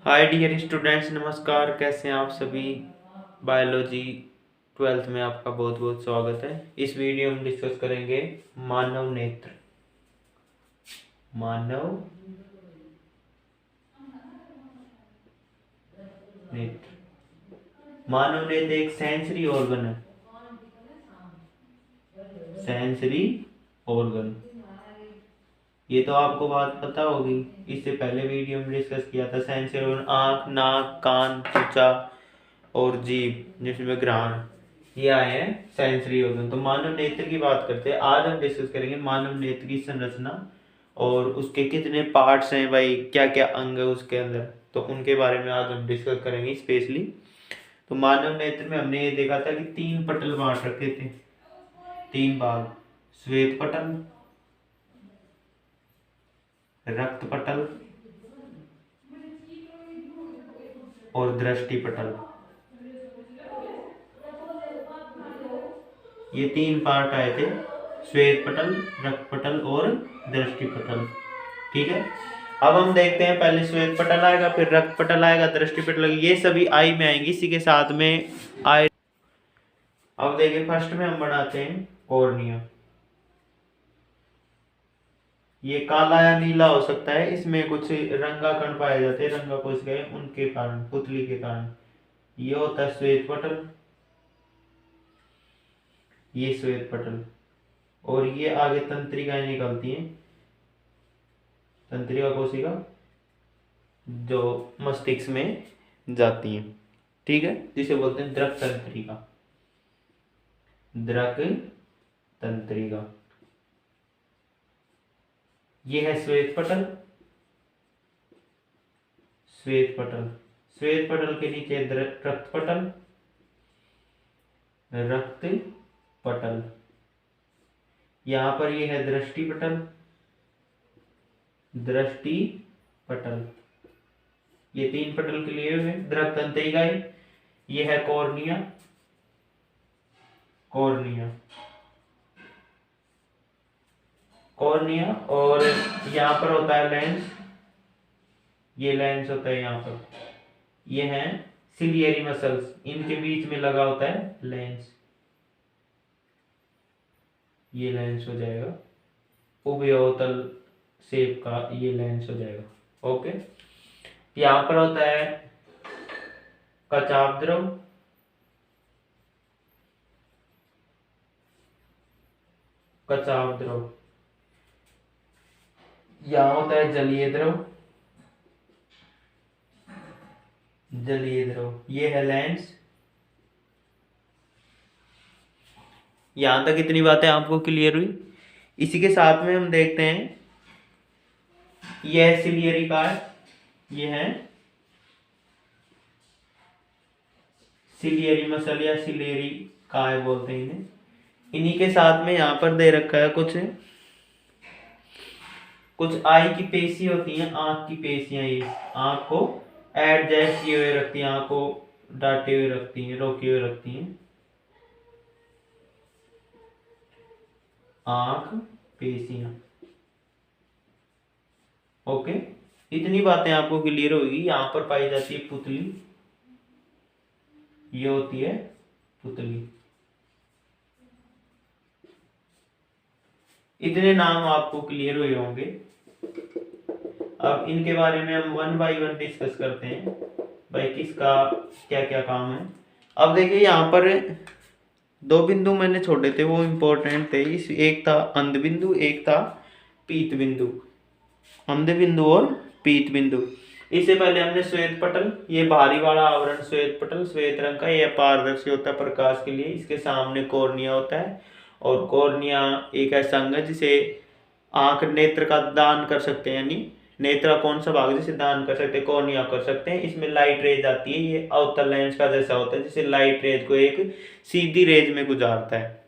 Hi dear students, नमस्कार। कैसे हैं आप सभी। बायोलॉजी 12th में आपका बहुत बहुत स्वागत है। इस वीडियो में डिस्कस करेंगे मानव नेत्र। मानव नेत्र मानव नेत्र एक सेंसरी ऑर्गन है। सेंसरी ऑर्गन, ये तो आपको बात पता होगी। इससे पहले वीडियो में डिस्कस किया था। सेंसरी ऑर्गन आँख, नाक, कान, त्वचा और जीभ जिसमें घ्राण, ये आए हैं सेंसरी ऑर्गन। तो मानव नेत्र की बात करते हैं। आज हम डिस्कस करेंगे मानव नेत्र की संरचना और उसके कितने पार्ट्स हैं, भाई क्या क्या अंग है उसके अंदर, तो उनके बारे में आज हम डिस्कस करेंगे स्पेशली। तो मानव नेत्र में हमने ये देखा था कि 3 पटल बांट रखे थे, 3 भाग। श्वेत पटल, रक्त पटल और दृष्टि पटल। ये 3 पार्ट आए थे, श्वेत पटल, रक्त पटल और दृष्टि पटल। ठीक है, अब हम देखते हैं। पहले श्वेत पटल आएगा, फिर रक्त पटल आएगा, दृष्टि पटल, ये सभी आई में आएंगी, इसी के साथ में आई। अब देखिए, फर्स्ट में हम बनाते हैं कॉर्निया। ये काला या नीला हो सकता है, इसमें कुछ रंगा कण पाए जाते हैं, रंगा कोशिकाएं, उनके कारण, पुतली के कारण। ये होता है श्वेत पटल, ये श्वेत पटल। और ये आगे तंत्रिकाएं निकलती हैं, तंत्रिका कोशिका जो मस्तिष्क में जाती हैं। ठीक है, जिसे बोलते हैं द्रक तंत्रिका। द्रक तंत्रिका, ये है श्वेत पटल। श्वेत पटल, श्वेत पटल के नीचे रक्त पटल, रक्त पटल। यहां पर ये है दृष्टि पटल, दृष्टि पटल। ये 3 पटल क्लियर हुए। द्रक तंत्रिका, ये है कॉर्निया, कॉर्निया, कॉर्निया। और यहाँ पर होता है लेंस, ये लेंस होता है यहाँ पर। ये है सिलियरी मसल्स, इनके बीच में लगा होता है लेंस, ये लेंस हो जाएगा। उभयोतल शेप का ये लेंस हो जाएगा। ओके, यहाँ पर होता है कचाप द्रव, कचाप द्रव। यहाँ होता है जलीय द्रव, जलीय द्रव। ये है लेंस। यहां तक इतनी बातें आपको क्लियर हुई। इसी के साथ में हम देखते हैं, यह सिलियरी का है, ये है सिलियरी मसल या सिलियरी काय बोलते हैं इन्हें। इन्हीं के साथ में यहाँ पर दे रखा है कुछ कुछ आई की पेशी होती हैं, आंख की पेशियां। ये आंख को एडजस्ट किए हुए रखती हैं, आंख को डांटे हुए रखती हैं, रोके हुए रखती हैं। आंख पेशियां। ओके, इतनी बातें आपको क्लियर होगी। यहां पर पाई जाती है पुतली, ये होती है पुतली। इतने नाम आपको क्लियर हुए होंगे। अब इनके बारे में हम 1 बाय 1 डिस्कस करते हैं, भाई किसका क्या क्या काम है। अब देखिए, यहाँ पर 2 बिंदु मैंने छोड़े थे, वो इंपॉर्टेंट थे। इस एक था अंध बिंदु, एक था पीत बिंदु। अंध बिंदु और पीत बिंदु। इससे पहले हमने श्वेत पटल, ये बाहरी वाला आवरण श्वेत पटल, श्वेत रंग का, यह पारदर्शी होता है प्रकाश के लिए। इसके सामने कॉर्निया होता है, और कॉर्निया एक ऐसा अंग है जिसे आंख नेत्र का दान कर सकते हैं, यानी नेत्र कौन सा भाग जिसे दान कर सकते हैं, कॉर्निया कर सकते हैं। इसमें लाइट रेज आती है, ये अवतल लेंस का जैसा होता है, जिसे लाइट रेज को एक सीधी रेज में गुजारता है।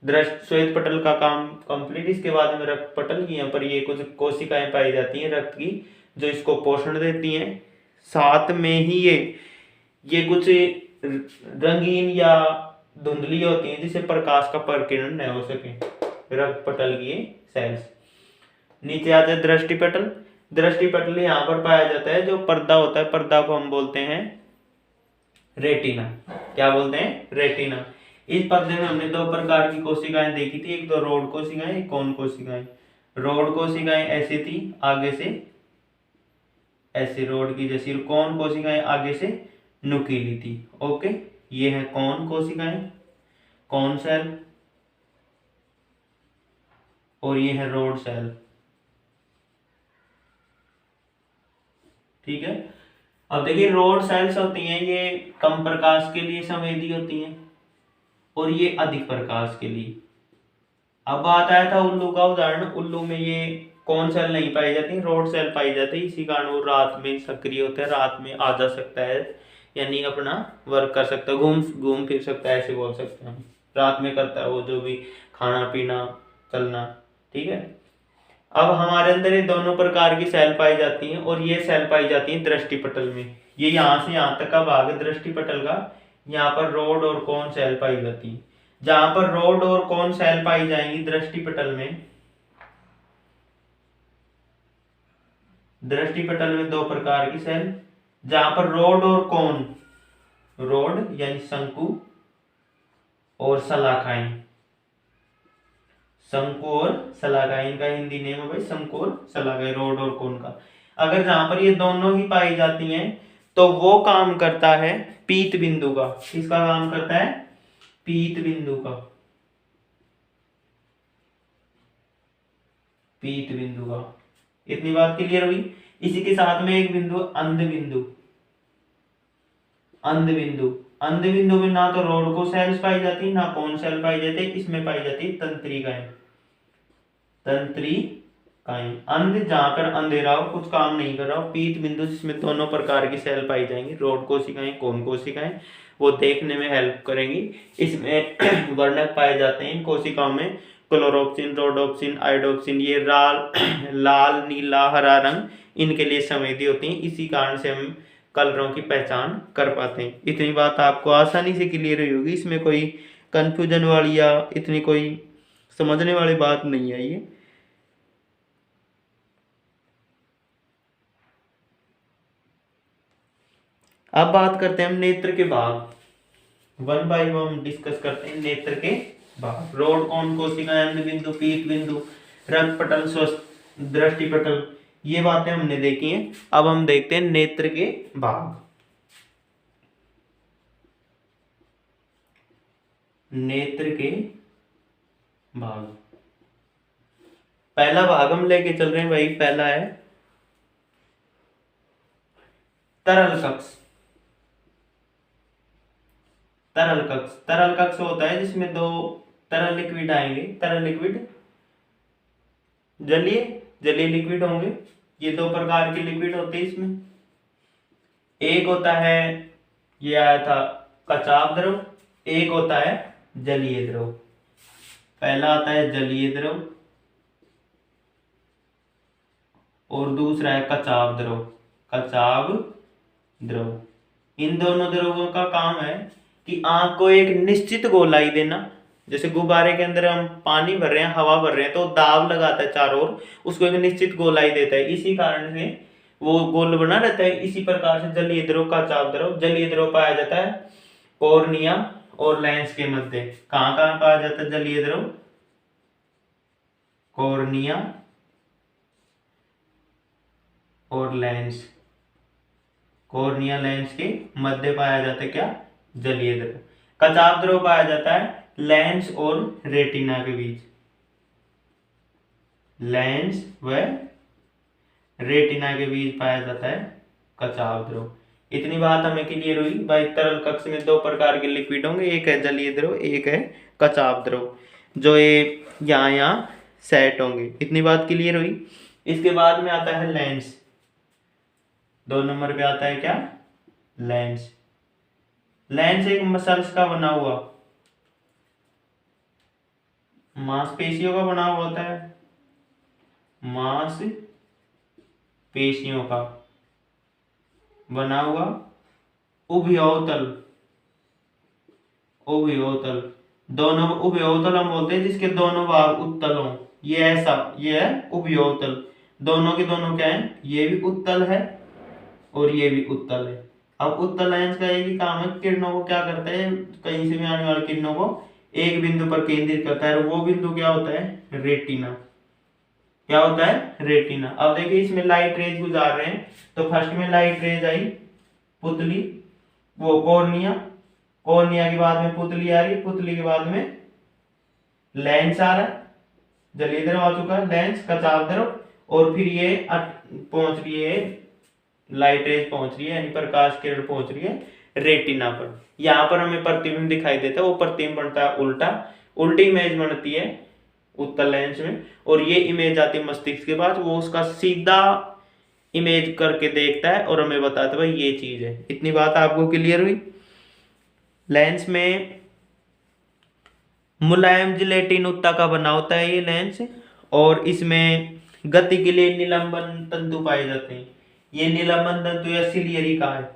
दृष्ट श्वेत पटल का काम कंप्लीट। इसके बाद में रक्त पटल, यहाँ पर ये कुछ कोशिकाएं पाई जाती हैं रक्त की, जो इसको पोषण देती हैं। साथ में ही ये कुछ रंगीन या धुंधली होती हैं, जिससे प्रकाश का प्रकीर्णन न हो सके। रक्त पटल की सेल्स। नीचे आता है दृष्टि पटल। दृष्टिपटल यहाँ पर पाया जाता है। जो पर्दा होता है, पर्दा को हम बोलते हैं रेटिना। क्या बोलते हैं? रेटिना। इस पर्दे में हमने दो प्रकार की कोशिकाएं देखी थी, एक तो रॉड कोशिकाएं, एक कोन कोशिकाएं। रॉड कोशिकाएं ऐसे थी, आगे से ऐसे रॉड की जैसी। कोन कोशिकाएं आगे से नुकीली थी। ओके, ये है कोन कोशिकाएं, कोन सेल, और ये है रॉड सेल। ठीक है। अब देखिए, रॉड सेल्स होती हैं, ये कम प्रकाश के लिए संवेदी होती हैं और ये अधिक प्रकाश के लिए। अब बात आया था उल्लू का उदाहरण। उल्लू में ये कौन सेल नहीं पाई जाती, रॉड सेल पाई जाती है। इसी कारण वो रात में सक्रिय होता है, रात में आ जा सकता है, यानी अपना वर्क कर सकता है, घूम फिर सकता है, ऐसे बोल सकते हैं हम। रात में करता है वो जो भी खाना पीना, चलना। ठीक है। अब हमारे अंदर ये दोनों प्रकार की सेल पाई जाती हैं और ये सेल पाई जाती है दृष्टिपटल में। ये यहाँ से यहाँ तक का भाग है दृष्टिपटल का। यहाँ पर रॉड और कोन सेल पाई जाती है। जहां पर रॉड और कोन सेल पाई जाएंगी दृष्टिपटल में, दृष्टिपटल में दो प्रकार की सेल। जहां पर रॉड और कोन, रॉड यानी शंकु और सलाखाएं, शंकु और सलाखाएं, इनका हिंदी नेम है भाई शंकु और सलाखाएं, रॉड और कोन का। अगर जहां पर ये दोनों ही पाई जाती हैं तो वो काम करता है पीत बिंदु का। किसका काम करता है? पीत बिंदु का। पीत बिंदु का। इतनी बात क्लियर हुई। इसी के साथ में एक बिंदु अंध बिंदु। अंध बिंदु, अंध बिंदु में ना तो रॉड को सेल्स पाई जाती, ना कोन सेल पाई जाती, इसमें पाई जाती तंत्रिकाएं। तंत्रिकाएं। अंध जहां पर अंधेरा हो, कुछ काम नहीं कर रहा हो। पीत बिंदु जिसमें दोनों प्रकार की सेल पाई जाएंगी, रॉड कोशिकाएं, कोन कोशिकाएं, वो देखने में हेल्प करेंगी। इसमें वर्णक पाए जाते हैं इन कोशिकाओं में, क्लोरोप्सिन, रोडोप्सिन, आयोडोप्सिन। ये लाल नीला हरा रंग इनके लिए संवेदी होती हैं। इसी कारण से हम कलरों की पहचान कर पाते हैं। इतनी बात आपको आसानी से क्लियर हुई होगी, इसमें कोई कंफ्यूजन वाली या इतनी कोई समझने वाली बात नहीं है ये। अब बात करते हैं हम नेत्र के भाग। वन बाय वन डिस्कस करते हैं नेत्र के भाग। रॉड, कोन कोशिकाएं, अंध बिंदु, पीत बिंदु, रक्त पटल, स्वस्थ दृष्टिपटल, ये बातें हमने देखी हैं। अब हम देखते हैं नेत्र के भाग। नेत्र के भाग, पहला भाग हम लेके चल रहे हैं भाई। पहला है तरल कक्ष। तरल कक्ष, तरल कक्ष होता है जिसमें दो तरल लिक्विड आएंगे। तरल लिक्विड, जलीय, जलीय लिक्विड होंगे। ये दो प्रकार के लिक्विड होते हैं इसमें। एक होता है, ये आया था कचाव द्रव, एक होता है जलीय द्रव। पहला आता है जलीय द्रव और दूसरा है कचाव द्रव। कचाव द्रव। इन दोनों द्रवों का काम है कि आंख को एक निश्चित गोलाई देना। जैसे गुब्बारे के अंदर हम पानी भर रहे हैं, हवा भर रहे हैं, तो दाब लगाता है चारों ओर, उसको एक निश्चित गोलाई देता है। इसी कारण से वो गोल बना रहता है। इसी प्रकार से जलीय द्रव, कचाव द्रव। जलीय द्रव पाया जाता है कॉर्निया और लेंस के मध्य। कहाँ कहाँ पाया जाता है जलीय द्रव? कॉर्निया और लेंस। कॉर्निया लेंस के मध्य पाया जाता है क्या? जलीय द्रव। कचाव द्रव पाया जाता है लेंस और रेटिना के बीच। लेंस व रेटिना के बीच पाया जाता है कचाव द्रव। इतनी बात हमें क्लियर हुई भाई। तरल कक्ष में दो प्रकार के लिक्विड होंगे, एक है जलीय द्रव, एक है कचाव द्रव, जो ये यहाँ सेट होंगे। इतनी बात क्लियर हुई। इसके बाद में आता है लेंस। 2 नंबर पे आता है क्या? लेंस। लेंस एक मसल्स का बना हुआ, मांसपेशियों का बना हुआ होता है। मांसपेशियों का बना हुआ उभयोतल। उभयोतल, दोनों उभयोतल हम बोलते हैं जिसके दोनों भाग उत्तल हों। ये ऐसा, ये है उभयोतल। दोनों के दोनों क्या है, ये भी उत्तल है और ये भी उत्तल है। अब उत्तल लेंस का एक ही काम है, किरणों को क्या करता है, कहीं से भी आने वाली किरणों को एक बिंदु पर केंद्रित करता है, और वो बिंदु क्या होता है, रेटिना। क्या होता है, रेटिना। अब देखिए इसमें लाइट रेज गुजार रहे हैं, तो फर्स्ट में लाइट रेज आई पुतली, वो कॉर्निया, कॉर्निया के बाद में पुतली आ रही, पुतली के बाद में लेंस आ रहा है, जलीय द्रव आ चुका है, लेंस कचाव द्रव, और फिर ये पहुंच रही है, लाइट रेज पहुंच रही है, यानी प्रकाश किरण पहुंच रही है रेटिना पर। यहाँ पर हमें प्रतिबिंब दिखाई देता है, वो प्रतिबिंब बनता है उल्टा, उल्टी इमेज बनती है उत्तल लेंस में, और ये इमेज आती है मस्तिष्क के पास, वो उसका सीधा इमेज करके देखता है और हमें बताता है भाई ये चीज है। इतनी बात आपको क्लियर हुई। लेंस में मुलायम जिलेटिन उत्ता का बना होता है ये लेंस, और इसमें गति के लिए निलंबन तंतु पाए जाते हैं। ये निलंबन तंतु या सिलियरी का है,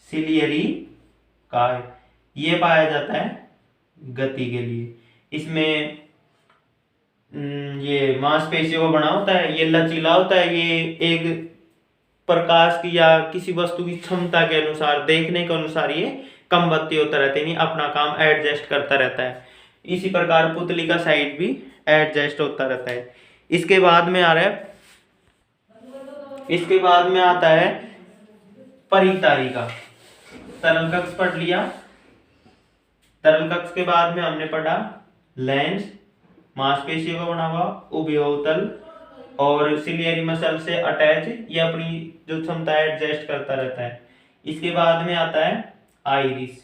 सिलियरी का है, ये पाया जाता है गति के लिए। इसमें ये मांसपेशियों को बना होता है, ये लचीला होता है, ये एक प्रकाश की या किसी वस्तु की क्षमता के अनुसार, देखने के अनुसार ये कम बत्ती होता रहता है, नहीं अपना काम एडजस्ट करता रहता है। इसी प्रकार पुतली का साइड भी एडजस्ट होता रहता है। इसके बाद में आ रहा है, इसके बाद में आता है परितारिका। तरल कक्ष पढ़ लिया, तरल कक्ष के बाद में हमने पढ़ा लेंस, मांसपेशियों का बना हुआ, उभयोतल और सिलियरी मसल से अटैच, ये अपनी जो क्षमता है एडजस्ट करता रहता है। इसके बाद में आता है आइरिस।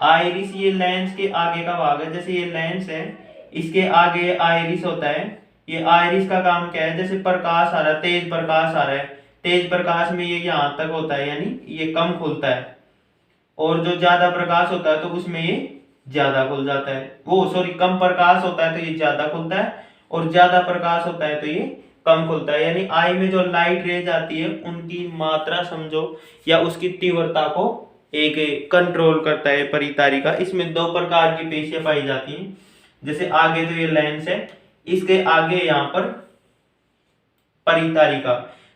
आइरिस ये लेंस के आगे का भाग है, जैसे ये लेंस है, इसके आगे आइरिस होता है। ये आइरिस का काम क्या है, जैसे प्रकाश आ रहा है, तेज प्रकाश आ रहा है, तेज प्रकाश में ये यहाँ तक होता है, यानी ये कम खुलता है, और जो ज्यादा प्रकाश होता है तो उसमें ये ज्यादा खुल जाता है, वो सॉरी कम प्रकाश होता है तो ये ज्यादा खुलता है, और ज्यादा प्रकाश होता है तो ये कम खुलता है। यानी आई में जो लाइट रेज आती है उनकी मात्रा समझो या उसकी तीव्रता को एक कंट्रोल करता है परितारिका। इसमें दो प्रकार की पेशियां पाई जाती हैं, जैसे आगे तो ये लेंस है, इसके आगे यहाँ पर परितारिका,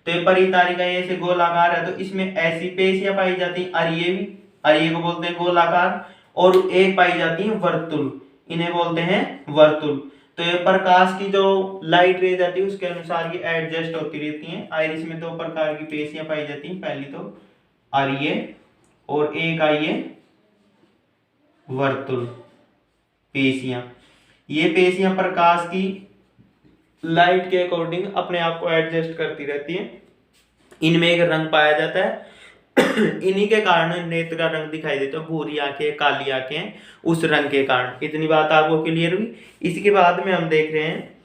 तो ये परितारिका ये ऐसे गोलाकार है, तो इसमें ऐसी पेशियां पाई जाती हैं, अरिये भी, अरिये को बोलते हैं गोलाकार, और एक पाई जाती है वर्तुल, इन्हें बोलते हैं वर्तुल। तो ये प्रकाश की जो लाइट रेज आती है उसके अनुसार ये एडजस्ट होती रहती हैं। आइरिस में दो प्रकार की पेशियां पाई जाती हैं, पहली तो अरिये और एक आई है वर्तुल पेशियां। ये पेशियां प्रकाश की लाइट के अकॉर्डिंग अपने आप को एडजस्ट करती रहती हैं। इनमें एक रंग पाया जाता है इन्हीं के कारण नेत्र का रंग दिखाई देता है, भूरी आंखें, काली आंखें, उस रंग के कारण। इतनी बात आपको क्लियर हुई। इसके बाद में हम देख रहे हैं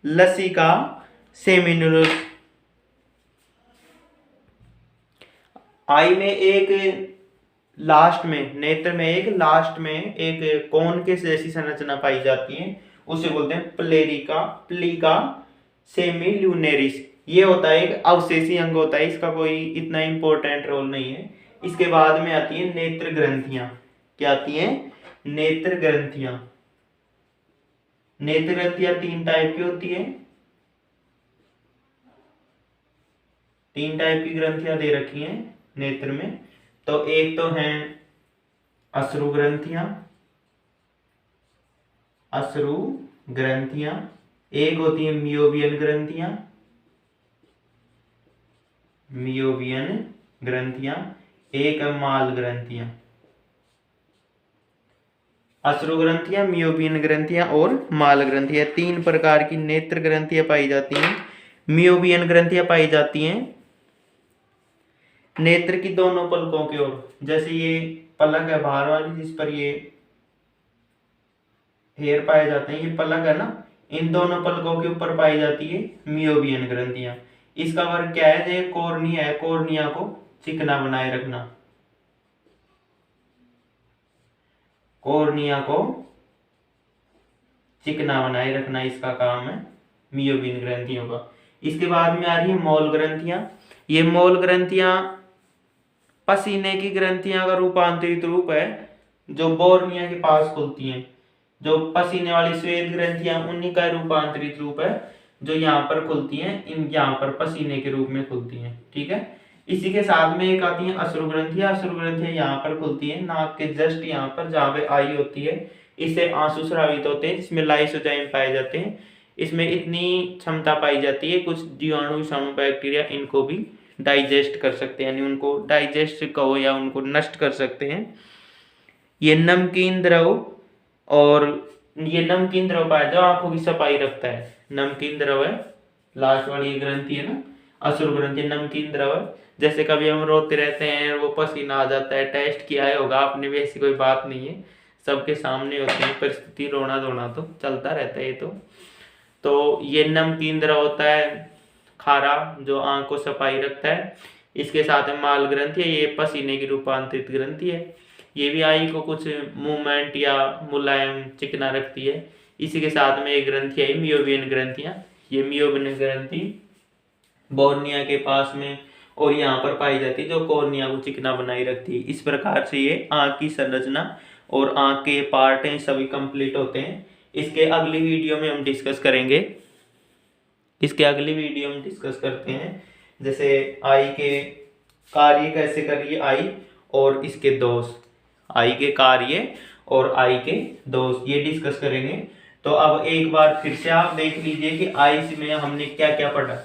लसिका सेमिनुलर। आई में एक लास्ट में, नेत्र में एक लास्ट में एक कोन के जैसी संरचना पाई जाती है, उसे बोलते हैं प्लीका सेमिल्यूनेरिस। ये होता है एक अवशेषी अंग होता है, इसका कोई इतना इंपॉर्टेंट रोल नहीं है। इसके बाद में आती है नेत्र ग्रंथियां। क्या आती हैं, नेत्र ग्रंथियां। नेत्र ग्रंथियां तीन टाइप की होती है, तीन टाइप की ग्रंथियां दे रखी हैं नेत्र में। तो एक तो है अश्रु ग्रंथियां, अश्रु ग्रंथियां, एक होती है मियोबियन ग्रंथियां, मियोबियन ग्रंथियां, एक माल ग्रंथियां। अश्रु ग्रंथियां, मियोबियन ग्रंथियां और माल ग्रंथियां, तीन प्रकार की नेत्र ग्रंथियां पाई जाती हैं। मियोबियन ग्रंथियां पाई जाती हैं नेत्र की दोनों पलकों की ओर, जैसे ये पलक है बाहर वाली जिस पर ये हेयर पाए जाते हैं, ये पलक है ना, इन दोनों पलकों के ऊपर पाई जाती है मियोबियन ग्रंथियां। इसका वर्क क्या है, जो कॉर्निया है, कॉर्निया को चिकना बनाए रखना, कॉर्निया को चिकना बनाए रखना इसका काम है मियोबियन ग्रंथियों का। इसके बाद में आ रही है मॉल ग्रंथियां। ये मॉल ग्रंथियां पसीने की ग्रंथियां का रूपांतरित रूप है, जो बोर्निया के पास खुलती हैं। जो पसीने वाली श्वेत ग्रंथियां उन्हीं का रूपांतरित रूप है जो यहाँ पर खुलती हैं, इन यहाँ पर पसीने के रूप में खुलती हैं। ठीक है, इसी के साथ में एक आती है अश्रु ग्रंथियां। अश्रु ग्रंथियां यहाँ पर खुलती है नाक के जस्ट यहाँ पर जहाँ पे आई होती है, इससे आंसू स्रावित होते हैं जिसमें लाइसोजाइम पाए जाते हैं। इसमें इतनी क्षमता पाई जाती है, कुछ जीवाणु विषाणु बैक्टीरिया इनको भी डाइजेस्ट कर सकते हैं, यानी उनको डाइजेस्ट कहो या उनको नष्ट कर सकते हैं। ये नमकीन द्रव, और ये नमकीन द्रव पाया जो आंखों की सफाई रखता है, नमकीन द्रव है, लास्ट वाली ग्रंथि है ना अश्रु ग्रंथि, नमकीन द्रव है। जैसे कभी हम रोते रहते हैं और वो पसीना आ जाता है, टेस्ट किया है होगा आपने भी, ऐसी कोई बात नहीं है, सबके सामने होती है परिस्थिति, रोना धोना तो चलता रहता है ये तो ये नमकीन द्रव होता है खारा जो आंख को सफाई रखता है। इसके साथ में माल ग्रंथि है, ये पसीने की रूपांतरित ग्रंथि है, ये भी आई को कुछ मूवमेंट या मुलायम चिकना रखती है। इसी के साथ में एक ग्रंथि है मियोबियन ग्रंथियां, ये मियोबियन ग्रंथि बोर्निया के पास में और यहाँ पर पाई जाती है जो कॉर्निया को चिकना बनाई रखती है। इस प्रकार से ये आँख की संरचना और आँख के पार्ट हैं सभी कंप्लीट होते हैं। इसके अगली वीडियो में हम डिस्कस करेंगे, इसके अगली वीडियो में डिस्कस करते हैं जैसे आई के कार्य कैसे करिए आई और इसके दोष, आई के कार्य और आई के दोष, ये डिस्कस करेंगे। तो अब एक बार फिर से आप देख लीजिए कि आई में हमने क्या क्या पढ़ा,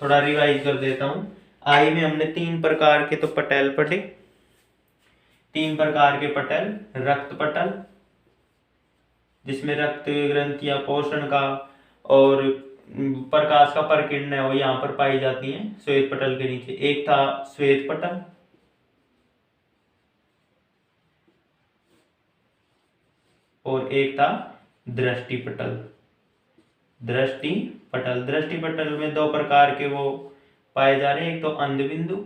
थोड़ा रिवाइज कर देता हूँ। आई में हमने 3 प्रकार के तो पटल पढ़े, 3 प्रकार के पटल, रक्त पटल जिसमें रक्त ग्रंथियां पोषण का और प्रकाश का परिकिरण है वो यहाँ पर पाई जाती हैं श्वेत पटल के नीचे। एक था श्वेत पटल, और एक था दृष्टि पटल। दृष्टि पटल, दृष्टि पटल में 2 प्रकार के वो पाए जा रहे हैं, एक तो अंधबिंदु,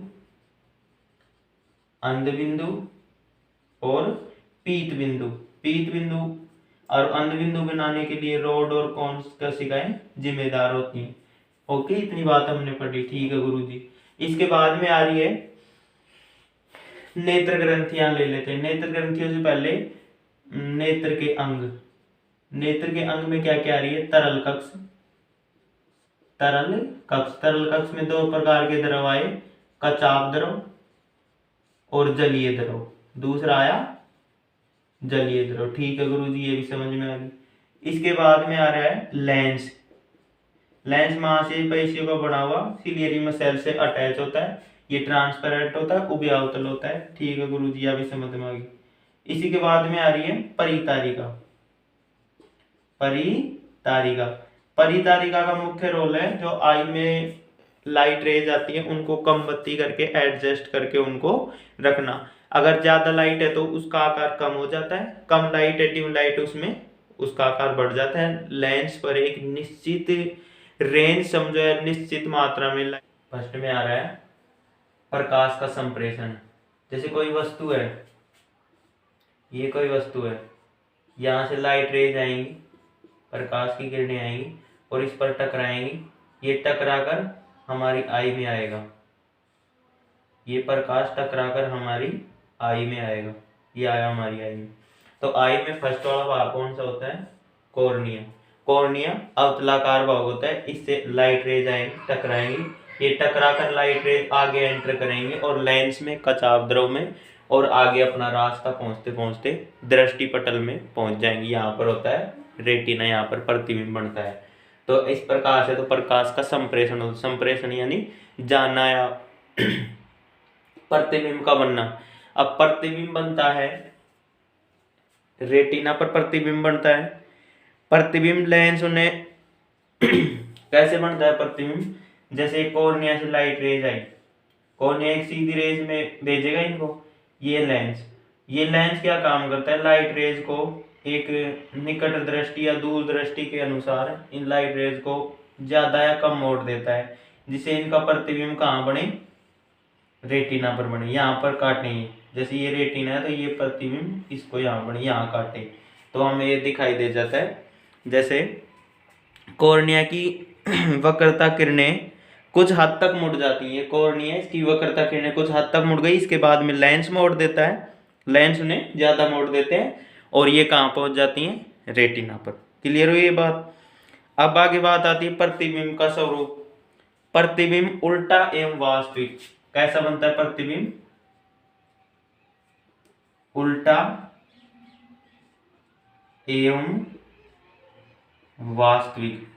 अंधबिंदु और पीत बिंदु। पीत बिंदु और अंधबिंदु बनाने के लिए रोड और कौन कोशिकाएं जिम्मेदार होती हैं। ओके, इतनी बात हमने पढ़ी, ठीक है गुरुजी। इसके बाद में आ रही है नेत्र ग्रंथियां, ले लेते हैं। नेत्र ग्रंथियों से पहले नेत्र के अंग, नेत्र के अंग में क्या क्या आ रही है, तरल कक्ष, तरल कक्ष, तरल कक्ष में 2 प्रकार के द्रव आए, कचाप द्रव और जलीय द्रव। दूसरा आया जलीय द्रव, ठीक है गुरुजी, ये भी समझ में आ गई। इसके बाद में आ रहा है लेंस। लेंस मांसपेशियों का बना हुआ सिलियरी में सेल से अटैच होता है, ये ट्रांसपेरेंट होता है, उभयावतल होता है, ठीक है गुरुजी, ये भी समझ में आ गई। इसी के बाद में आ रही है परितारिका। परितारिका, परितारिका का मुख्य रोल है जो आई में लाइट रेज आती है उनको कम बत्ती करके एडजस्ट करके उनको रखना। अगर ज्यादा लाइट है तो उसका आकार कम हो जाता है, कम लाइट है डिम लाइट उसमें उसका आकार बढ़ जाता है। लेंस पर एक निश्चित रेंज समझो है, निश्चित मात्रा में लाइट। फर्स्ट में आ रहा है प्रकाश का संप्रेषण। जैसे कोई वस्तु है, ये कोई वस्तु है, यहाँ से लाइट रेज आएंगी, प्रकाश की किरणें आएंगी और इस पर टकराएंगी, ये टकराकर हमारी आई में आएगा, ये प्रकाश टकराकर हमारी आई में आएगा, ये आया हमारी आई में। तो आई में फर्स्ट वाला भाग कौन सा होता है, कॉर्निया। कॉर्निया अवतलाकार भाग होता है, इससे लाइट रेज आएंगी, टकराएंगी, ये टकराकर लाइट रेज आगे एंटर करेंगे और लेंस में, कचाप द्रव में, और आगे अपना रास्ता पहुंचते पहुंचते दृष्टि पटल में पहुंच जाएंगे। यहाँ पर होता है रेटिना, यहाँ पर प्रतिबिंब बनता है। तो इस प्रकार से तो प्रकाश का संप्रेषण होता है, संप्रेषण यानी जाना या प्रतिबिंब का बनना। अब प्रतिबिंब बनता है रेटिना पर, प्रतिबिंब बनता है, प्रतिबिंब लेंस उन्हें कैसे बनता है प्रतिबिंब, जैसे कॉर्निया से लाइट रेज आई, कॉर्निया एक सीधी रेज में भेजेगा इनको, ये लेंस क्या काम करता है, लाइट रेज को एक निकट दृष्टि या दूर दृष्टि के अनुसार इन लाइट रेज को ज्यादा या कम मोड़ देता है, जिससे इनका प्रतिबिंब कहाँ बने, रेटिना पर बने। यहाँ पर काटेंगे, जैसे ये रेटिना है तो ये प्रतिबिंब इसको यहाँ बने, यहाँ काटे तो हमें ये दिखाई दे जाता है। जैसे कॉर्निया की वक्रता किरणें कुछ हद तक मुड़ जाती है, कॉर्निया इसकी वक्रता किरणें कुछ हद तक मुड़ गई, इसके बाद में लेंस मोड़ देता है, लेंस उन्हें ज्यादा मोड़ देते हैं और ये कहाँ पहुंच जाती हैं, रेटिना पर। क्लियर हुई ये बात। अब आगे बात आती है प्रतिबिंब का स्वरूप। प्रतिबिंब उल्टा एवं वास्तविक कैसा बनता है? प्रतिबिंब उल्टा एवं वास्तविक,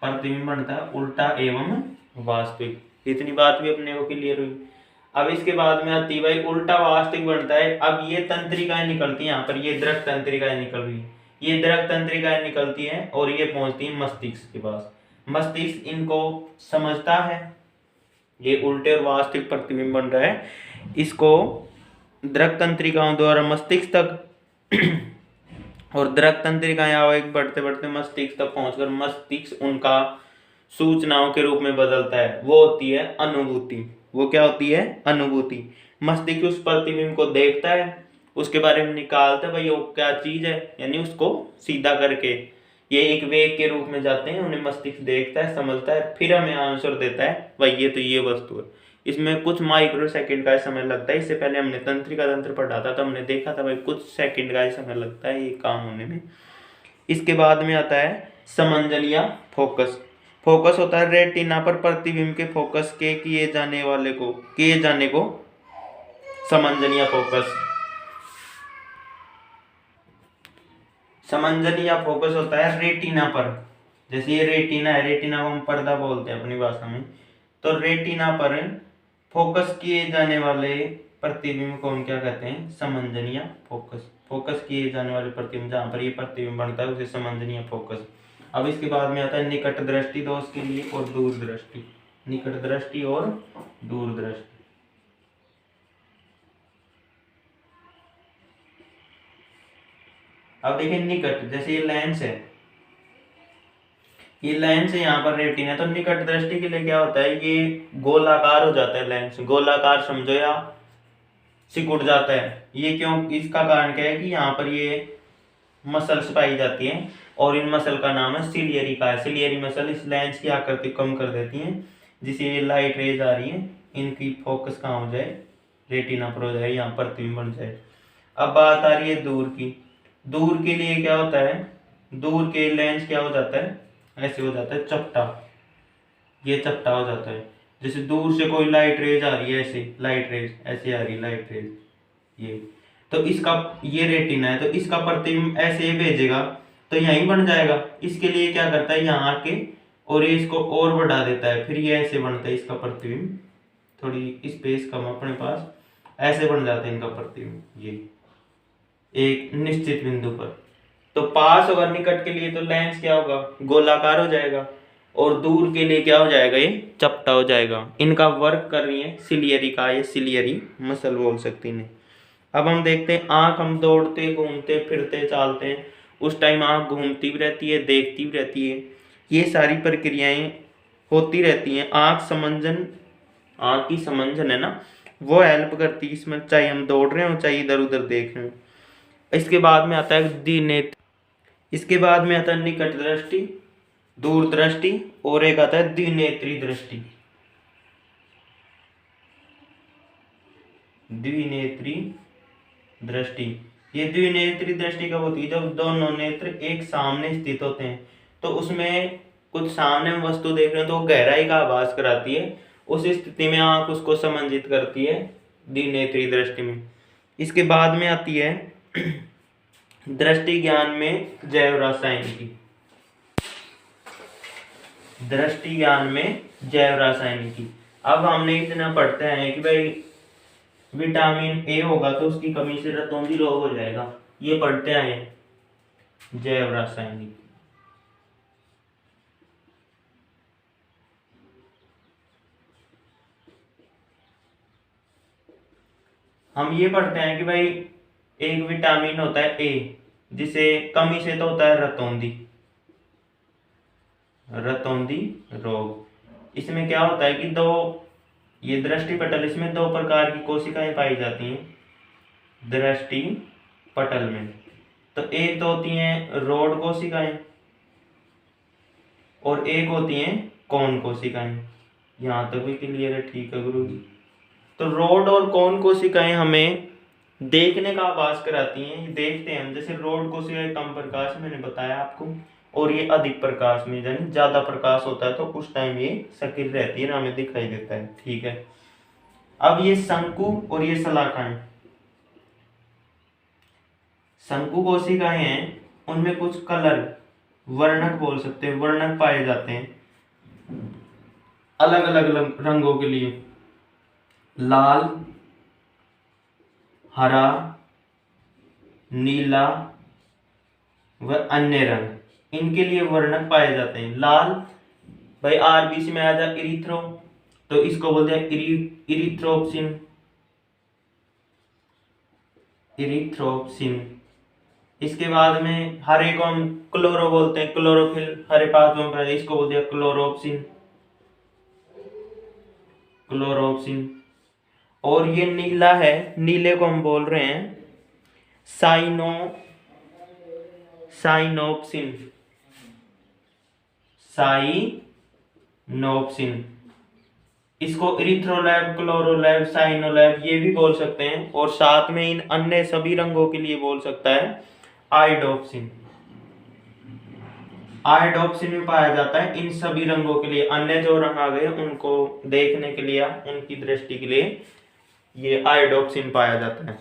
प्रतिबिंब बनता है उल्टा एवं वास्तविक। इतनी बात भी अपने को क्लियर हुई। अब इसके बाद में आती है भाई उल्टा वास्तविक बनता है। अब ये तंत्रिकाएं निकलती हैं, यहाँ पर ये द्रक तंत्रिकाएं निकल रही है, ये द्रक तंत्रिकाएं निकलती हैं और ये पहुंचती हैं मस्तिष्क के पास। मस्तिष्क इनको समझता है, ये उल्टे और वास्तविक प्रतिबिंब बन रहा है, इसको द्रक तंत्रिकाओं द्वारा मस्तिष्क तक और द्रक तंत्रिकाएं आगे बढ़ते बढ़ते मस्तिष्क तक पहुंचकर मस्तिष्क उनका सूचनाओं के रूप में बदलता है। वो होती है अनुभूति। वो क्या होती है? अनुभूति। मस्तिष्क उस प्रतिबिंब को देखता है, उसके बारे में निकालता है भाई वो क्या चीज है, यानी उसको सीधा करके ये एक वेग के रूप में जाते हैं, उन्हें मस्तिष्क देखता है, समझता है, फिर हमें आंसर देता है भाई ये तो ये वस्तु है। इसमें कुछ माइक्रो सेकंड का समय लगता है। इससे पहले हमने तंत्रिका तंत्र पढ़ा था तो हमने देखा था भाई कुछ सेकंड का समय लगता है ये काम होने में। इसके बाद में आता है समंजन या फोकस। फोकस होता है रेटिना पर प्रतिबिंब के फोकस के किए जाने को समंजन या फोकस। समंजन या फोकस होता है रेटिना पर। जैसे ये रेटिना है, रेटिना को हम पर्दा बोलते हैं अपनी भाषा में, तो रेटिना पर फोकस किए जाने वाले प्रतिबिंब को हम क्या कहते हैं? समंजन या फोकस। फोकस किए जाने वाले प्रतिबिंब जहाँ पर ये प्रतिबिंब बनता है उसे समंजन या फोकस। अब इसके बाद में आता है निकट दृष्टि दोष के लिए और दूर दृष्टि। निकट दृष्टि और दूर दृष्टि। अब देखिए निकट, जैसे ये लेंस है, ये लेंस है यहाँ पर रेटिना, तो निकट दृष्टि के लिए क्या होता है? ये गोलाकार हो जाता है लेंस, गोलाकार समझो या सिकुड़ जाता है। ये क्यों? इसका कारण क्या है कि यहाँ पर ये मसल्स पाई जाती हैं और इन मसल का नाम है सिलियरी का है। सिलियरी मसल इस लेंस की आकृति कम कर देती हैं, जिससे ये लाइट रेज आ रही है इनकी फोकस कहाँ हो जाए? रेटिना पर हो जाए, यहाँ प्रतिबिंब बन जाए। अब बात आ रही है दूर की। दूर के लिए क्या होता है? दूर के लेंस क्या हो जाता है? ऐसे हो जाता है चपटा, ये चपटा हो जाता है। जैसे दूर से कोई लाइट रेज आ रही है, ऐसे लाइट रेज ऐसे आ रही है लाइट रेज, ये तो इसका ये रेटिना है, तो इसका प्रतिबिंब ऐसे भेजेगा तो यहीं बन जाएगा। इसके लिए क्या करता है? यहाँ आके और ये इसको और बढ़ा देता है, फिर ये ऐसे बनता है इसका प्रतिबिंब। थोड़ी स्पेस कम अपने पास, ऐसे बन जाता है इनका प्रतिबिंब ये एक निश्चित बिंदु पर। तो पास होगा निकट के लिए तो लेंस क्या होगा? गोलाकार हो जाएगा, और दूर के लिए क्या हो जाएगा? ये चपटा हो जाएगा। इनका वर्क कर रही है सिलियरी का, ये सिलियरी मसल बोल सकती है। अब हम देखते हैं आंख, हम दौड़ते घूमते फिरते चालते हैं उस टाइम आंख घूमती भी रहती है, देखती भी रहती है, ये सारी प्रक्रियाएं होती रहती हैं। आंख की समंजन है ना, वो हेल्प करती है इसमें, चाहे हम दौड़ रहे हो चाहे इधर उधर देख रहे हो। इसके बाद में आता है द्विनेत्र। इसके बाद में आता है निकट दृष्टि, दूर दृष्टि, और एक आता है द्विनेत्री दृष्टि। द्विनेत्री दृष्टि, ये द्विनेत्री दृष्टि कब होती है? जब दोनों नेत्र एक सामने स्थित होते हैं, तो उसमें कुछ सामने में वस्तु देख रहे हैं तो गहराई का आभास कराती है, उस स्थिति में आंख उसको समंजित करती है द्विनेत्री दृष्टि में। इसके बाद में आती है दृष्टि ज्ञान में जैव रासायनिकी। दृष्टि ज्ञान में जैव रासायनिकी। अब हमने इतना पढ़ते हैं कि भाई विटामिन ए होगा तो उसकी कमी से रतौंधी रोग हो जाएगा, ये पढ़ते आए जैव रासायनिक। हम ये पढ़ते हैं कि भाई एक विटामिन होता है ए, जिसे कमी से तो होता है रतौंधी रोग। इसमें क्या होता है कि ये दृष्टि पटल, इसमें दो प्रकार की कोशिकाएं पाई जाती हैं दृष्टि पटल में। तो एक तो होती हैं रोड कोशिकाएं और एक होती हैं कौन कोशिकाएं। यहां तक भी क्लियर है? ठीक है गुरु जी। तो रोड और कौन कोशिकाएं हमें देखने का आभास कराती हैं। देखते हैं हम, जैसे रोड कोशिकाएं कम प्रकाश मैंने बताया आपको, और ये अधिक प्रकाश में, यानी ज्यादा प्रकाश होता है तो उस टाइम ये सक्रिय रहती है, हमें दिखाई देता है। ठीक है, अब ये शंकु और ये शलाकाएं, शंकु कोशिकाएं हैं, उनमें कुछ कलर, वर्णक बोल सकते हैं, वर्णक पाए जाते हैं अलग अलग रंगों के लिए, लाल, हरा, नीला व अन्य रंग, इनके लिए वर्णक पाए जाते हैं। लाल, भाई आरबीसी में आ जाए इरिथ्रो, तो इसको बोलते हैं इरिथ्रोप्सिन, इरिथ्रोप्सिन। इसके बाद में हरे को हम क्लोरो बोलते हैं, क्लोरोफिल, हरे पादपों पर, इसको बोलते हैं क्लोरोप्सिन, क्लोरोप्सिन। और ये नीला है, नीले को हम बोल रहे हैं साइनोप्सिन, साइनोप्सिन। इसको इरिथ्रोलैब, क्लोरोलैब, साइनोलैब ये भी बोल सकते हैं। और साथ में इन अन्य सभी रंगों के लिए बोल सकता है आयोडोप्सिन, आयोडोप्सिन में पाया जाता है इन सभी रंगों के लिए। अन्य जो रंग आ गए उनको देखने के लिए, उनकी दृष्टि के लिए ये आयोडोप्सिन पाया जाता है।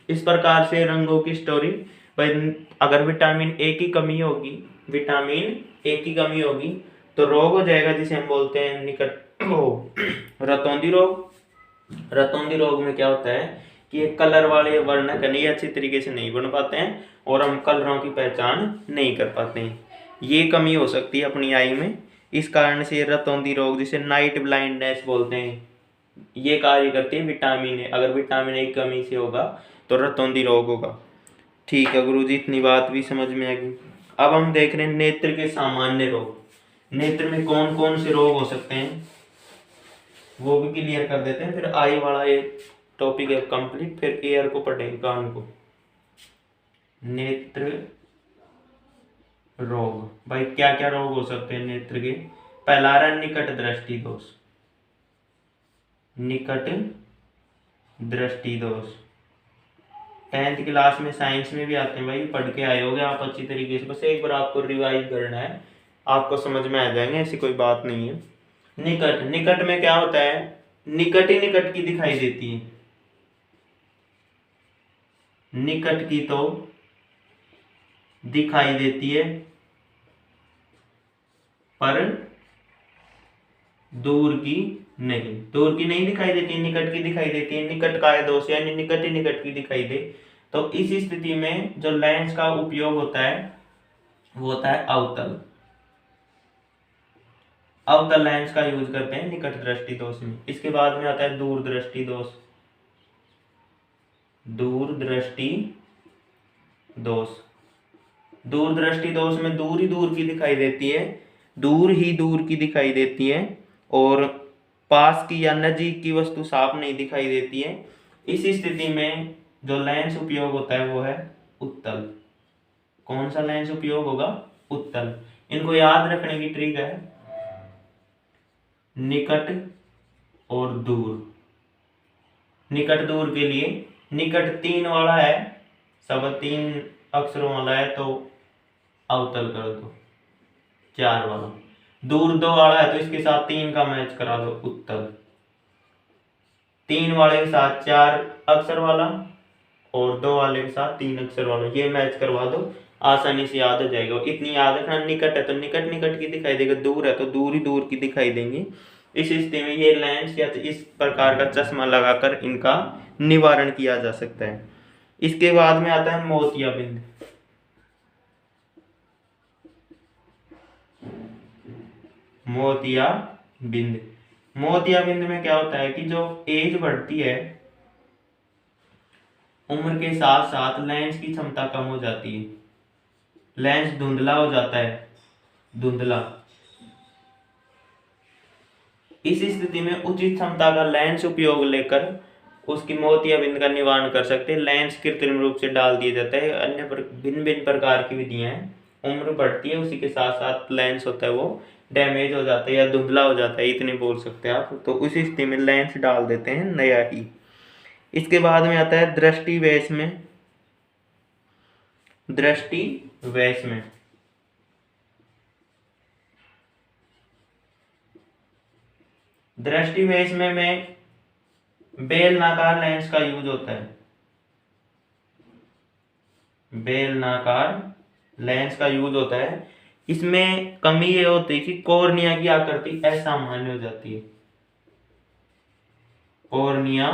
इस प्रकार से रंगों की स्टोरी। भाई अगर विटामिन ए की कमी होगी, विटामिन ए की कमी होगी तो रोग हो जाएगा, जिसे हम बोलते हैं निकट रतौंधी रोग। रतौंधी रोग में क्या होता है कि ये कलर वाले वर्णक नहीं अच्छी तरीके से नहीं बन पाते हैं और हम कलरों की पहचान नहीं कर पाते हैं। ये कमी हो सकती है अपनी आई में, इस कारण से रतौंधी रोग, जिसे नाइट ब्लाइंडनेस बोलते हैं, ये कार्य करती है विटामिन ए। अगर विटामिन ए की कमी से होगा तो रतौंधी रोग होगा। ठीक है गुरुजी, इतनी बात भी समझ में आ गई। अब हम देख रहे हैं नेत्र के सामान्य रोग। नेत्र में कौन कौन से रोग हो सकते हैं वो भी क्लियर कर देते हैं, फिर आई वाला ये टॉपिक है कंप्लीट, फिर एयर को पढ़ेंगे, कान को। नेत्र रोग, भाई क्या क्या रोग हो सकते हैं नेत्र के? पहला आ रहा है निकट दृष्टि दोष, निकट दृष्टि दोष 10th क्लास में साइंस में भी आते हैं, भाई पढ़ के आए होगे आप अच्छी तरीके से, बस एक बार आपको रिवाइज करना है, आपको समझ में आ जाएंगे, ऐसी कोई बात नहीं है। निकट, निकट में क्या होता है, निकट ही निकट की दिखाई देती है, निकट की तो दिखाई देती है पर दूर की नहीं, दूर की नहीं दिखाई देती, निकट की दिखाई देती है। निकट का है दोष, यानी निकट ही निकट की दिखाई दे, तो इस स्थिति में जो लेंस का उपयोग होता है वो होता है अवतल, अवतल लेंस का यूज करते हैं निकट दृष्टि दोष में। इसके बाद में आता है दूर दृष्टि दोष, दूर दृष्टि दोष। दूर दृष्टि दोष में दूर ही दूर की दिखाई देती है, दूर ही दूर की दिखाई देती है, और पास की या नजीक की वस्तु साफ नहीं दिखाई देती है। इस स्थिति में जो लेंस उपयोग होता है वो है उत्तल। कौन सा लेंस उपयोग होगा? उत्तल। इनको याद रखने की ट्रिक है निकट और दूर। निकट दूर के लिए निकट 3 वाला है, सब 3 अक्षरों वाला है तो अवतल कर दो 4 वाला। दूर 2 वाला है तो इसके साथ 3 का मैच करा दो उत्तल। 3 वाले के साथ 4 अक्षर वाला और 2 वाले के साथ 3 अक्षर वाला, ये मैच करवा दो, आसानी से याद हो जाएगा। इतनी याद रखना, निकट है तो निकट निकट की दिखाई देगा, दूर है तो दूर ही दूर की दिखाई देंगी। इस स्थिति में ये लेंस या इस प्रकार का चश्मा लगाकर इनका निवारण किया जा सकता है। इसके बाद में आता है मोतियाबिंद। मोतियाबिंद, मोतियाबिंद में क्या होता है कि जो एज बढ़ती है, उम्र के साथ साथ लेंस की क्षमता कम हो जाती है, लेंस धुंधला हो जाता है, धुंधला। इस स्थिति में उचित क्षमता का लेंस उपयोग लेकर उसकी मोतियाबिंद का निवारण कर सकते हैं। लेंस कृत्रिम रूप से डाल दिया जाता है, अन्य भिन्न भिन्न प्रकार की विधियां हैं। उम्र बढ़ती है उसी के साथ साथ लेंस होता है वो डैमेज हो जाता है या धुंधला हो जाता है, इतने बोल सकते हैं आप। तो उसी स्थिति में लेंस डाल देते हैं नया ही। इसके बाद में आता है दृष्टि वैष में, दृष्टि वैष में दृष्टि वैष में बेलनाकार लेंस का यूज होता है, बेलनाकार लेंस का यूज होता है। इसमें कमी ये होती है कि कॉर्निया की आकृति असामान्य हो जाती है, कॉर्निया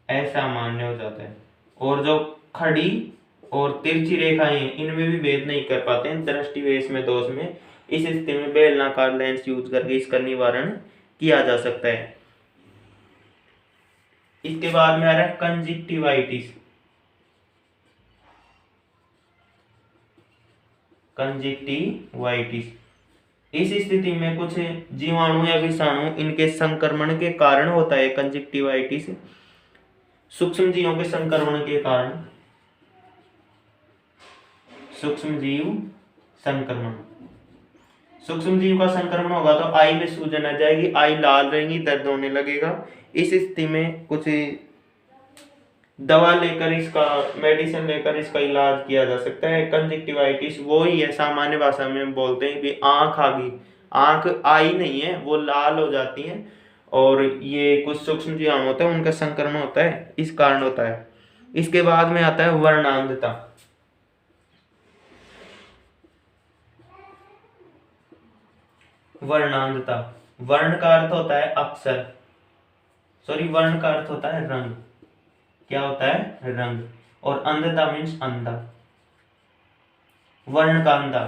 असामान्य हो जाता है, और जो खड़ी और तिरछी रेखाएं हैं इनमें भी भेद नहीं कर पाते हैं दृष्टि वैष में दोष में। इस स्थिति में बेलनाकार लेंस यूज करके इसका निवारण किया जा सकता है। इसके बाद में आ रहा है कंजक्टिवाइटिस, कंजक्टिवाइटिस। इस स्थिति में कुछ जीवाणु या विषाणु इनके संक्रमण के कारण होता है कंजक्टिवाइटिस, सूक्ष्म जीवों के संक्रमण के कारण, सूक्ष्म जीव संक्रमण, सूक्ष्म जीव का संक्रमण होगा तो आई में सूजन आ जाएगी, आई लाल रहेगी, दर्द होने लगेगा। इस स्थिति में कुछ दवा लेकर इसका, मेडिसिन लेकर इसका इलाज किया जा सकता है। कंजक्टिवाइटिस वो ही है, सामान्य भाषा में बोलते हैं कि आंख आ गई, आंख आई नहीं है, वो लाल हो जाती है, और ये कुछ सूक्ष्म जीवाणु होते हैं उनका संक्रमण होता है, इस कारण होता है। इसके बाद में आता है वर्णांधता, वर्णांधता। वर्ण का अर्थ होता है अक्षर, सॉरी वर्ण का अर्थ होता है रंग, क्या होता है रंग, और अंधता मीन्स अंधा, वर्ण का अंधा।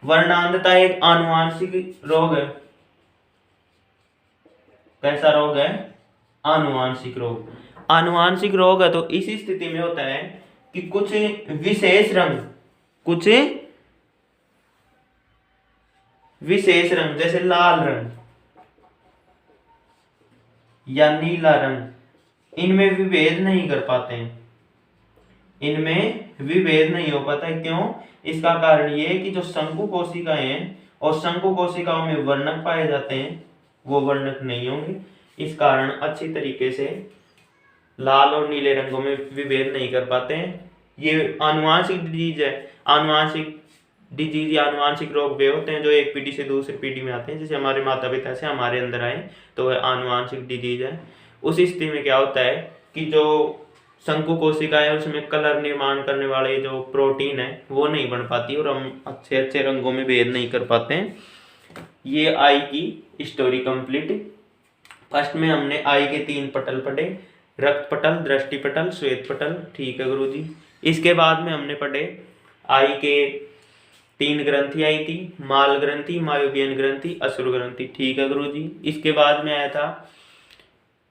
वर्णांधता एक आनुवांशिक रोग है, कैसा रोग है, आनुवांशिक रोग। आनुवांशिक रोग है तो इसी स्थिति में होता है कि कुछ विशेष रंग, कुछ विशेष रंग जैसे लाल रंग या नीला रंग, इनमें विभेद नहीं कर पाते हैं, इनमें विभेद नहीं हो पाता है। क्यों? इसका कारण ये है कि जो शंकु कोशिकाएं हैं और शंकु कोशिकाओं में वर्णक पाए जाते हैं वो वर्णक नहीं होंगे, इस कारण अच्छी तरीके से लाल और नीले रंगों में विभेद नहीं कर पाते हैं। ये आनुवांशिक डिजीज है। आनुवांशिक डिजीज या आनुवांशिक रोग वे होते हैं जो एक पीढ़ी से दूसरी पीढ़ी में आते हैं, जैसे हमारे माता पिता से हमारे अंदर आए तो वह आनुवांशिक डिजीज है। उस स्थिति में क्या होता है कि जो शंकु कोशिका है उसमें कलर निर्माण करने वाले जो प्रोटीन है वो नहीं बन पाती और हम अच्छे अच्छे रंगों में भेद नहीं कर पाते हैं। ये आई की स्टोरी कंप्लीट। फर्स्ट में हमने आई के 3 पटल पढ़े, रक्त पटल, दृष्टि पटल, श्वेत पटल, ठीक है गुरुजी। इसके बाद में हमने पढ़े आई के 3 ग्रंथि आई थी, माल ग्रंथि, मायोबियन ग्रंथि, असुर ग्रंथि, ठीक है गुरुजी। इसके बाद में आया था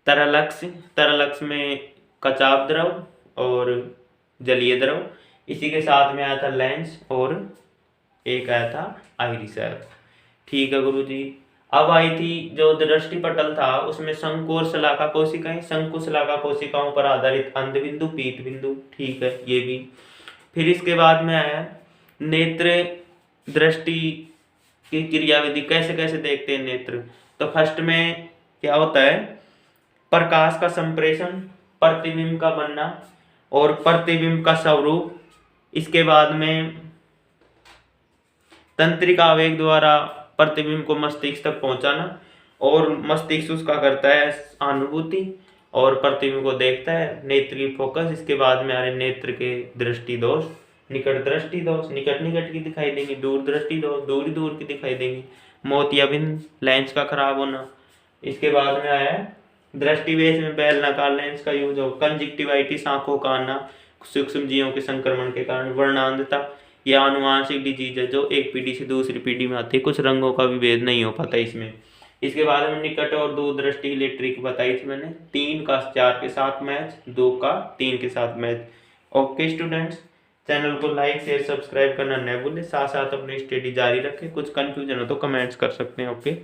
तरलक्ष, तरलक्ष में कचाप द्रव और जलीय द्रव। इसी के साथ में आया था लेंस और एक आया था आइरिस, ठीक है गुरुजी। अब आई थी जो दृष्टि पटल था उसमें शंकु और शलाका कोशिकाएं, शंकु शलाका कोशिकाओं पर आधारित अंध बिंदु, पीत बिंदु, ठीक है ये भी। फिर इसके बाद में आया नेत्र दृष्टि की क्रियाविधि, कैसे कैसे देखते हैं नेत्र। तो फर्स्ट में क्या होता है, प्रकाश का संप्रेषण, प्रतिबिंब का बनना और प्रतिबिंब का स्वरूप। इसके बाद में तंत्रिका आवेग द्वारा प्रतिबिंब को मस्तिष्क तक पहुंचाना और मस्तिष्क उसका करता है अनुभूति और प्रतिबिंब को देखता है, नेत्र की फोकस। इसके बाद में आ रहे नेत्र के दृष्टि दोष, निकट दृष्टि दोष, निकट निकट की दिखाई देंगी, दूर दृष्टि दोष, दूर दूर की दिखाई देंगी, मोतियाबिंद, लेंस का खराब होना। इसके बाद में आया दृष्टि वैष में बेलनाकार लेंस का यूज हो, कंजक्टिवाइटिस आंखों का आना सूक्ष्म जीवों के संक्रमण के कारण, वर्णांधता यह आनुवांशिक डिजीज है जो एक पीढ़ी से दूसरी पीढ़ी में आती है, कुछ रंगों का विभेद नहीं हो पाता इसमें। इसके बाद में निकट और दूर दृष्टि के लिए ट्रिक बताई थी मैंने, 3 का 4 के साथ मैच, 2 का 3 के साथ मैच। ओके स्टूडेंट्स, चैनल को लाइक शेयर सब्सक्राइब करना न भूलें, साथ साथ अपनी स्टडी जारी रखें। कुछ कंफ्यूजन हो तो कमेंट्स कर सकते हैं। ओके।